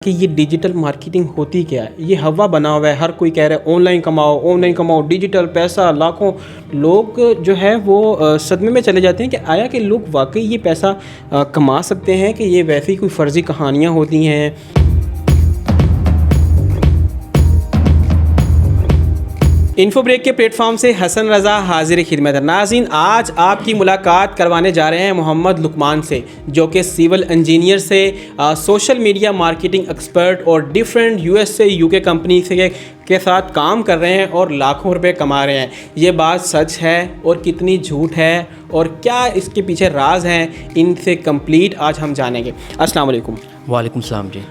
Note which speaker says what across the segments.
Speaker 1: कि ये digital marketing होती क्या है। ये हवा बना हुआ है, हर कोई कह रहा है ऑनलाइन कमाओ, डिजिटल पैसा, लाखों लोग जो है वो सदमे में चले जाते हैं कि आया कि लोग वाकई ये पैसा कमा सकते हैं कि ये वैसी कोई फ़र्ज़ी कहानियाँ होती हैं। इन्फो ब्रेक के प्लेटफॉर्म से हसन रज़ा हाजिर खिदमत है। नाज़रीन, आज आपकी मुलाकात करवाने जा रहे हैं मोहम्मद लुकमान से, जो कि सिविल इंजीनियर से सोशल मीडिया मार्केटिंग एक्सपर्ट और डिफरेंट यूएस से यूके कंपनी से के साथ काम कर रहे हैं और लाखों रुपए कमा रहे हैं। ये बात सच है और कितनी झूठ है और क्या इसके पीछे राज हैं, इनसे कंप्लीट आज हम जानेंगे। अस्सलाम वालेकुम।
Speaker 2: वालेकुम सलाम जी।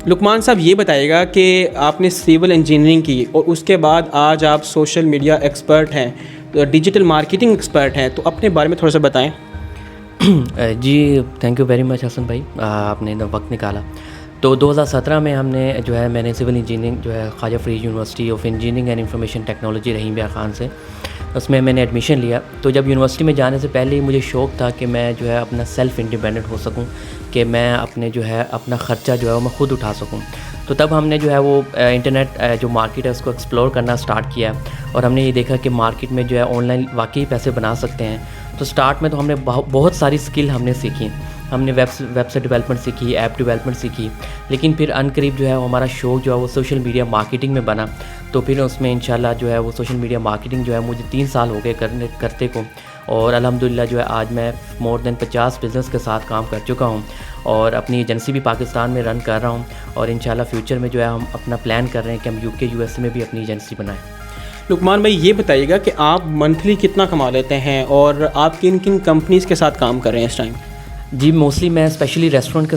Speaker 1: लुकमान साहब, ये बताइएगा कि आपने सिविल इंजीनियरिंग की और उसके बाद आज आप सोशल मीडिया एक्सपर्ट हैं, डिजिटल मार्केटिंग एक्सपर्ट हैं, तो अपने बारे में थोड़ा सा बताएं।
Speaker 2: जी, thank you very much Hasan भाई, आपने वक्त निकाला। तो 2017 में मैंने civil engineering Khawaja Farid university of engineering and information technology Rahim Yar Khan से उसमें मैंने एडमिशन लिया। तो जब यूनिवर्सिटी में जाने से पहले ही मुझे शौक़ था कि मैं अपना सेल्फ़ इंडिपेंडेंट हो सकूं, कि मैं अपने अपना ख़र्चा वो मैं ख़ुद उठा सकूं। तो तब हमने वो इंटरनेट जो मार्केट है उसको एक्सप्लोर करना स्टार्ट किया और हमने ये देखा कि मार्केट में ऑनलाइन वाकई पैसे बना सकते हैं। तो स्टार्ट में तो हमने बहुत सारी स्किल हमने सीखी। हमने वेबसाइट डेवलपमेंट सीखी, ऐप डेवलपमेंट सीखी, लेकिन फिर अनकरीब हमारा शौक़ वो सोशल मीडिया मार्केटिंग में बना। तो फिर उसमें इंशाल्लाह वो सोशल मीडिया मार्केटिंग मुझे 3 साल हो गए करते को, और अल्हम्दुलिल्लाह आज मैं मोर देन 50 बिज़नेस के साथ काम कर चुका हूँ और अपनी एजेंसी भी पाकिस्तान में रन कर रहा हूँ। और इंशाल्लाह फ्यूचर में हम अपना प्लान कर रहे हैं कि हम यूके यूएसए में भी अपनी एजेंसी बनाएं।
Speaker 1: लुकमान भाई, ये बताइएगा कि आप मंथली कितना कमा लेते हैं और आप किन किन कंपनीज़ के साथ काम कर रहे हैं इस टाइम?
Speaker 2: जी, मोस्टली मैं स्पेशली रेस्टोरेंट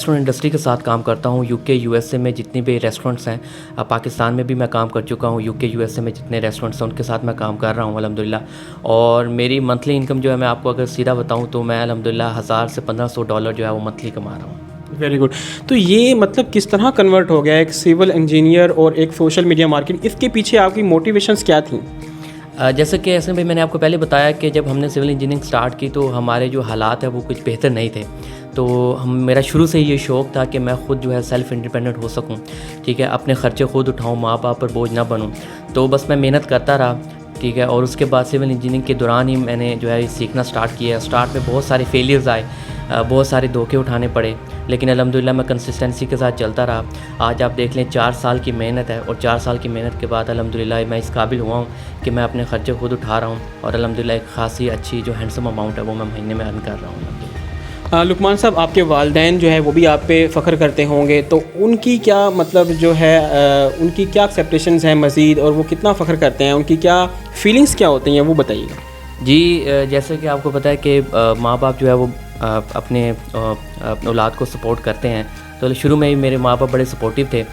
Speaker 2: इंडस्ट्री के साथ काम करता हूँ। यूके यूएसए में जितने भी रेस्टोरेंट्स हैं, पाकिस्तान में भी मैं काम कर चुका हूँ। यूके यूएसए में जितने रेस्टोरेंट्स हैं उनके साथ मैं काम कर रहा हूँ अल्हम्दुलिल्लाह। और मेरी मंथली इनकम मैं आपको अगर सीधा बताऊँ तो मैं अल्हम्दुलिल्लाह 1000 से 1500 डॉलर वो मंथली कमा रहा हूँ।
Speaker 1: Very good. तो ये मतलब किस तरह कन्वर्ट हो गया एक सिविल इंजीनियर और एक सोशल मीडिया मार्केटिंग, इसके पीछे आपकी मोटिवेशंस क्या थी?
Speaker 2: जैसे कि ऐसे में मैंने आपको पहले बताया कि जब हमने सिविल इंजीनियरिंग स्टार्ट की तो हमारे जो हालात है वो कुछ बेहतर नहीं थे। तो मेरा शुरू से ये शौक़ था कि मैं ख़ुद सेल्फ़ इंडिपेंडेंट हो सकूं, ठीक है, अपने ख़र्चे ख़ुद उठाऊं, माँ बाप पर बोझ ना बनूं। तो बस मैं मेहनत करता रहा, ठीक है। और उसके बाद सिविल इंजीनियरिंग के दौरान ही मैंने ये सीखना स्टार्ट किया। स्टार्ट में बहुत सारे फेलियर्स आए, बहुत सारे धोखे उठाने पड़े, लेकिन अल्हम्दुलिल्लाह मैं कंसिस्टेंसी के साथ चलता रहा। आज आप देख लें 4 साल की मेहनत है और 4 साल की मेहनत के बाद अल्हम्दुलिल्लाह मैं इस काबिल हुआ हूँ कि मैं अपने ख़र्चे खुद उठा रहा हूँ और अल्हम्दुलिल्लाह एक ख़ासी अच्छी हैंडसम अमाउंट है वो मैं महीने में अर्न कर रहा हूँ।
Speaker 1: लुकमान साहब, आपके वालिदैन वो भी आप पे फ़ख्र करते होंगे, तो उनकी क्या मतलब उनकी क्या एक्सपेक्टेशंस हैं मज़ीद, और वो कितना फ़ख्र करते हैं, उनकी क्या फीलिंग्स क्या होती हैं, वो बताइएगा।
Speaker 2: जी, जैसे कि आपको पता है कि माँ बाप वो अपने औलाद को सपोर्ट करते हैं। तो शुरू में ही मेरे माँ बाप बड़े सपोर्टिव थे,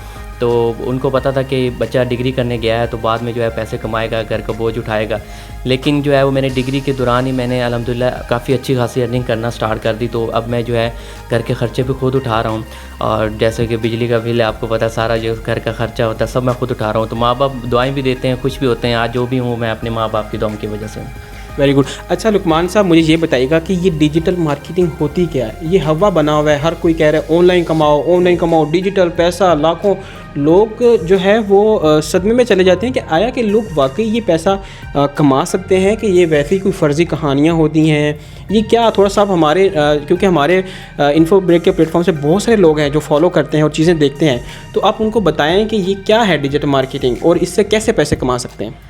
Speaker 2: तो उनको पता था कि बच्चा डिग्री करने गया है तो बाद में पैसे कमाएगा, घर का बोझ उठाएगा। लेकिन वो मैंने डिग्री के दौरान ही मैंने अल्हम्दुलिल्लाह काफ़ी अच्छी खासी अर्निंग करना स्टार्ट कर दी। तो अब मैं घर के ख़र्चे भी खुद उठा रहा हूँ, और जैसे कि बिजली का बिल है, आपको पता है, सारा जो घर का ख़र्चा होता है सब मैं खुद उठा रहा हूँ। तो माँ बाप दुआएँ भी देते हैं, खुश भी होते हैं। आज जो भी हूँ मैं अपने माँ बाप की दुआओं की वजह से।
Speaker 1: Very good. अच्छा लुकमान साहब, मुझे ये बताइएगा कि ये डिजिटल मार्केटिंग होती क्या है। ये हवा बना हुआ है, हर कोई कह रहा है ऑनलाइन कमाओ, डिजिटल पैसा, लाखों लोग वो सदमे में चले जाते हैं कि आया कि लोग वाकई ये पैसा कमा सकते हैं कि ये वैसी कोई फ़र्ज़ी कहानियाँ होती हैं। ये क्या, थोड़ा सा आप हमारे क्योंकि हमारे इन्फो ब्रेक के प्लेटफॉर्म से बहुत सारे लोग हैं जो फॉलो करते हैं और चीज़ें देखते हैं, तो आप उनको बताएं कि ये क्या है डिजिटल मार्केटिंग और इससे कैसे पैसे कमा सकते हैं।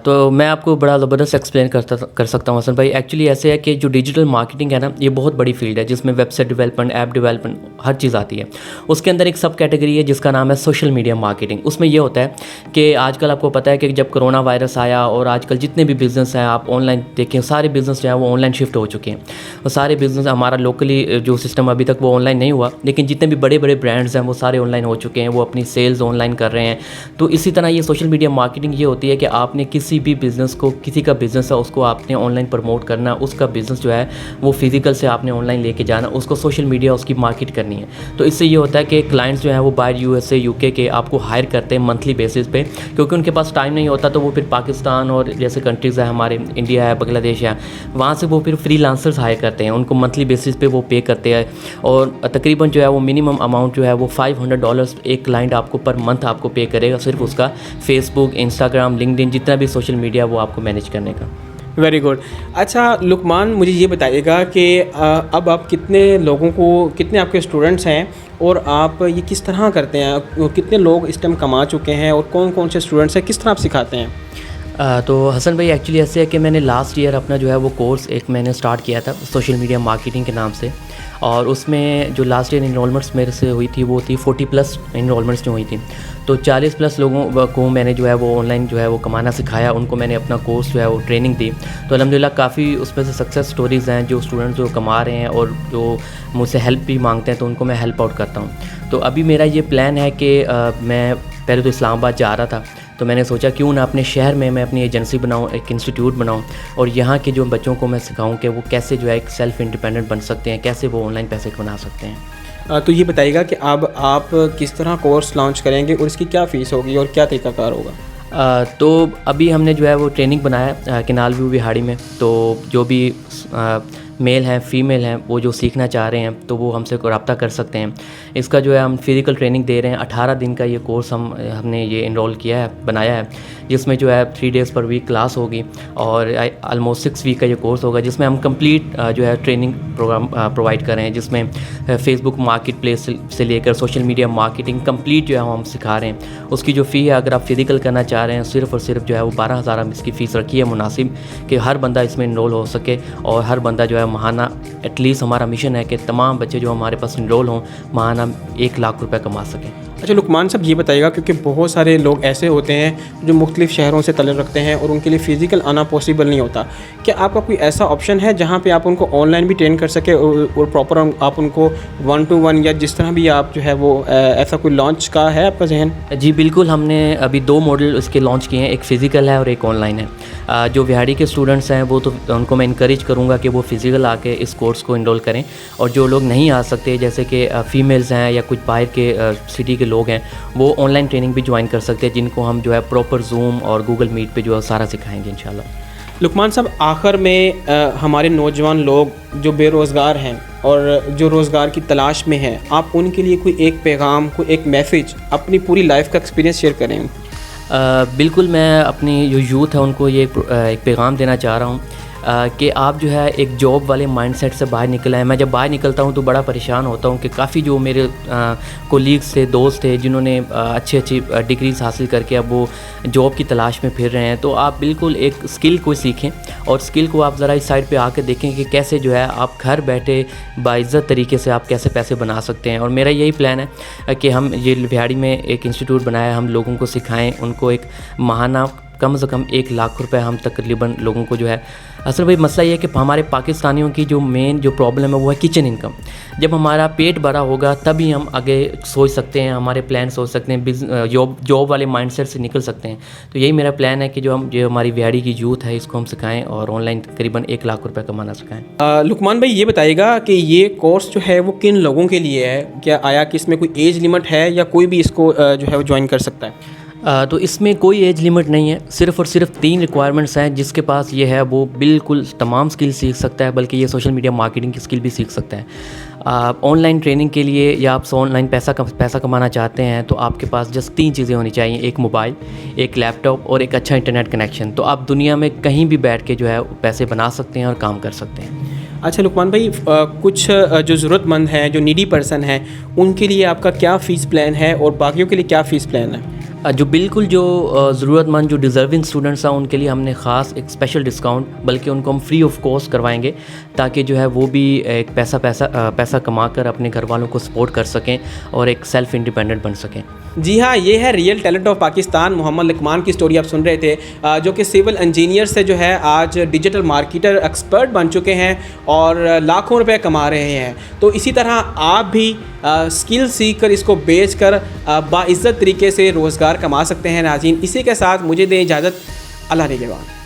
Speaker 2: तो मैं आपको बड़ा ज़बरदस्त एक्सप्लेन कर सकता हूँ हसन भाई। एक्चुअली ऐसे है कि जो डिजिटल मार्केटिंग है ना, ये बहुत बड़ी फील्ड है जिसमें वेबसाइट डेवलपमेंट, ऐप डेवलपमेंट, हर चीज़ आती है। उसके अंदर एक सब कैटेगरी है जिसका नाम है सोशल मीडिया मार्केटिंग। उसमें ये होता है कि आजकल आपको पता है कि जब कोरोना वायरस आया और आजकल जितने भी बिज़नेस हैं आप ऑनलाइन देखें, सारे बिज़नेस वो ऑनलाइन शिफ्ट हो चुके हैं। और सारे बिज़नेस, हमारा लोकली जो सिस्टम अभी तक वो ऑनलाइन नहीं हुआ, लेकिन जितने भी बड़े बड़े ब्रांड्स हैं वो सारे ऑनलाइन हो चुके हैं, वो अपनी सेल्स ऑनलाइन कर रहे हैं। तो इसी तरह ये सोशल मीडिया मार्केटिंग ये होती है कि आपने आपने किसी भी बिज़नेस को, किसी का बिज़नेस है उसको आपने ऑनलाइन प्रमोट करना, उसका बिज़नेस जो है वो फिज़िकल से आपने ऑनलाइन लेके जाना, उसको सोशल मीडिया उसकी मार्केट करनी है। तो इससे ये होता है कि क्लाइंट्स जो हैं वो बाहर USA UK के आपको हायर करते हैं मंथली बेसिस पे, क्योंकि उनके पास टाइम नहीं होता, तो वो फिर पाकिस्तान और जैसे कंट्रीज़ है हमारे, इंडिया है, बांग्लादेश है, वहाँ से वो फिर फ्रीलांसर्स हायर करते हैं, उनको मंथली बेसिस पे वो पे करते हैं। और तकरीबन जो है वो मिनिमम अमाउंट जो है वो $500 एक क्लाइंट आपको पर मंथ आपको पे करेगा, सिर्फ उसका फेसबुक, इंस्टाग्राम, लिंक्डइन, जितना भी सोशल मीडिया वो आपको मैनेज करने का।
Speaker 1: Very good. अच्छा लुकमान, मुझे ये बताइएगा कि अब आप कितने लोगों को, कितने आपके स्टूडेंट्स हैं और आप ये किस तरह करते हैं, कितने लोग इस टाइम कमा चुके हैं और कौन कौन से स्टूडेंट्स हैं, किस तरह आप सिखाते हैं?
Speaker 2: तो हसन भाई एक्चुअली ऐसे है कि मैंने लास्ट ईयर अपना जो है वो कोर्स एक मैंने स्टार्ट किया था सोशल मीडिया मार्केटिंग के नाम से, और उसमें जो लास्ट ईयर इनरोलमेंट्स मेरे से हुई थी वो थी 40+ इनरोलमेंट्स जो हुई थी। तो 40+ लोगों को मैंने जो है वो ऑनलाइन जो है वो कमाना सिखाया, उनको मैंने अपना कोर्स जो है वो ट्रेनिंग दी। तो अल्हम्दुलिल्लाह काफ़ी उसमें से सक्सेस स्टोरीज़ हैं, जो स्टूडेंट्स जो कमा रहे हैं और जो मुझसे हेल्प भी मांगते हैं तो उनको मैं हेल्प आउट करता हूँ। तो अभी मेरा ये प्लान है कि मैं पहले तो इस्लामाबाद जा रहा था, तो मैंने सोचा क्यों ना अपने शहर में मैं अपनी एजेंसी बनाऊं, एक इंस्टीट्यूट बनाऊं और यहाँ के जो बच्चों को मैं सिखाऊं कि वो कैसे जो है एक सेल्फ़ इंडिपेंडेंट बन सकते हैं, कैसे वो ऑनलाइन पैसे बना सकते हैं।
Speaker 1: तो ये बताइएगा कि अब आप किस तरह कोर्स लॉन्च करेंगे और इसकी क्या फ़ीस होगी और क्या तरीकाकार होगा?
Speaker 2: तो अभी हमने जो है वो ट्रेनिंग बनाया किनाल व्यू बिहाड़ी में, तो जो भी मेल हैं, फ़ीमेल हैं, वो जो सीखना चाह रहे हैं तो वो हमसे रब्ता कर सकते हैं। इसका जो है हम फिज़िकल ट्रेनिंग दे रहे हैं, 18 दिन का ये कोर्स हमने ये इनरोल किया है, बनाया है, जिसमें जो है 3 डेज़ पर वीक क्लास होगी और ऑलमोस्ट 6 वीक का ये कोर्स होगा, जिसमें हम कंप्लीट जो है ट्रेनिंग प्रोग्राम प्रोवाइड कर रहे हैं, जिसमें फेसबुक मार्केट प्लेस से लेकर सोशल मीडिया मार्केटिंग कंप्लीट जो है हम सिखा रहे हैं। उसकी जो फ़ी है, अगर आप फिज़िकल करना चाह रहे हैं, सिर्फ़ और सिर्फ जो है वो 12,000 हम इसकी फ़ीस रखी है मुनासिब, कि हर बंदा इसमें इनरोल हो सके और हर बंदा जो है महाना, एटलीस्ट हमारा मिशन है कि तमाम बच्चे जो हमारे पास इनरोल हों महाना 1 लाख रुपए कमा सकें।
Speaker 1: अच्छा लुकमान साहब, ये बताइएगा क्योंकि बहुत सारे लोग ऐसे होते हैं जो मुख्तलिफ़ शहरों से ताल्लुक़ रखते हैं और उनके लिए फ़िज़िकल आना पॉसिबल नहीं होता, क्या आपका कोई ऐसा ऑप्शन है जहाँ पे आप उनको ऑनलाइन भी ट्रेन कर सके और प्रॉपर आप उनको 1 to 1 या जिस तरह भी आप जो है वो ऐसा कोई लॉन्च का है आपका जहन?
Speaker 2: जी बिल्कुल, हमने अभी 2 मॉडल उसके लॉन्च किए हैं, एक फ़िज़िकल है और एक ऑनलाइन है। जो बिहाड़ी के स्टूडेंट्स हैं वो तो उनको मैं इनकरेज करूँगा कि वो फ़िज़िकल आके इस कोर्स को इनरोल करें, और जो लोग नहीं आ सकते जैसे कि फ़ीमेल्स हैं या कुछ बाहर के सिटी के लोग हैं, वो ऑनलाइन ट्रेनिंग भी ज्वाइन कर सकते हैं, जिनको हम जो है प्रॉपर जूम और गूगल मीट पे जो है सारा सिखाएंगे इंशाल्लाह।
Speaker 1: लुकमान साहब, आखिर में हमारे नौजवान लोग जो बेरोज़गार हैं और जो रोज़गार की तलाश में हैं, आप उनके लिए कोई एक पैगाम, कोई एक मैसेज, अपनी पूरी लाइफ का एक्सपीरियंस शेयर करें।
Speaker 2: बिल्कुल, मैं अपनी जो यूथ है उनको ये एक पैगाम देना चाह रहा हूँ कि आप जो है एक जॉब वाले माइंडसेट से बाहर निकल आए। मैं जब बाहर निकलता हूँ तो बड़ा परेशान होता हूँ कि काफ़ी जो मेरे कोलीग्स थे, दोस्त थे, जिन्होंने अच्छी डिग्रीज हासिल करके अब वो जॉब की तलाश में फिर रहे हैं। तो आप बिल्कुल एक स्किल को सीखें और स्किल को आप ज़रा इस साइड पे आके देखें कि कैसे जो है आप घर बैठे बाइज़्ज़त तरीके से आप कैसे पैसे बना सकते हैं। और मेरा यही प्लान है कि हम ये बिहाड़ी में एक इंस्टीट्यूट बनाया, हम लोगों को सिखाएँ, उनको एक माहाना कम से कम 1 लाख रुपए हम तकरीबन लोगों को जो है। असल भाई मसला ये है कि हमारे पाकिस्तानियों की जो मेन जो प्रॉब्लम है वो है किचन इनकम। जब हमारा पेट भरा होगा तभी हम आगे सोच सकते हैं, हमारे प्लान सोच सकते हैं, जॉब वाले माइंडसेट से निकल सकते हैं। तो यही मेरा प्लान है कि जो हमारी बिहाड़ी की यूथ है इसको हम सिखाएं और ऑनलाइन तकरीबन 1 लाख रुपए कमाना सिखाएं।
Speaker 1: लुकमान भाई, ये बताइएगा कि ये कोर्स जो है वो किन लोगों के लिए है? क्या आया कि इसमें कोई एज लिमिट है या कोई भी इसको जो है वो ज्वाइन कर सकता है?
Speaker 2: तो इसमें कोई एज लिमिट नहीं है, सिर्फ़ और सिर्फ 3 रिक्वायरमेंट्स हैं। जिसके पास ये है वो बिल्कुल तमाम स्किल सीख सकता है, बल्कि ये सोशल मीडिया मार्केटिंग की स्किल भी सीख सकता है। आप ऑनलाइन ट्रेनिंग के लिए या आप ऑनलाइन पैसा कमाना चाहते हैं तो आपके पास जस्ट 3 चीज़ें होनी चाहिए, एक मोबाइल, एक लैपटॉप और एक अच्छा इंटरनेट कनेक्शन। तो आप दुनिया में कहीं भी बैठ के जो है पैसे बना सकते हैं और काम कर सकते हैं।
Speaker 1: अच्छा लुकमान भाई, कुछ जो ज़रूरतमंद हैं, जो नीडी पर्सन हैं, उनके लिए आपका क्या फ़ीस प्लान है और बाकियों के लिए क्या फ़ीस प्लान है?
Speaker 2: जो बिल्कुल जो ज़रूरतमंद जो डिज़र्विंग स्टूडेंट्स हैं उनके लिए हमने ख़ास एक स्पेशल डिस्काउंट, बल्कि उनको हम फ्री ऑफ कॉस्ट करवाएंगे, ताकि जो है वो भी एक पैसा कमा कर अपने घर वालों को सपोर्ट कर सकें और एक सेल्फ़ इंडिपेंडेंट बन सकें।
Speaker 1: जी हाँ, ये है real talent of Pakistan. Mohammad Luqman की स्टोरी आप सुन रहे थे, जो कि सिविल इंजीनियर से जो है आज डिजिटल मार्केटर एक्सपर्ट बन चुके हैं और लाखों रुपए कमा रहे हैं। तो इसी तरह आप भी स्किल सीख कर इसको बेच कर बाइज़्ज़त तरीके से रोज़गार कमा सकते हैं। नाज़रीन, इसी के साथ मुझे दें इजाज़त। अल्लाह निगहबान।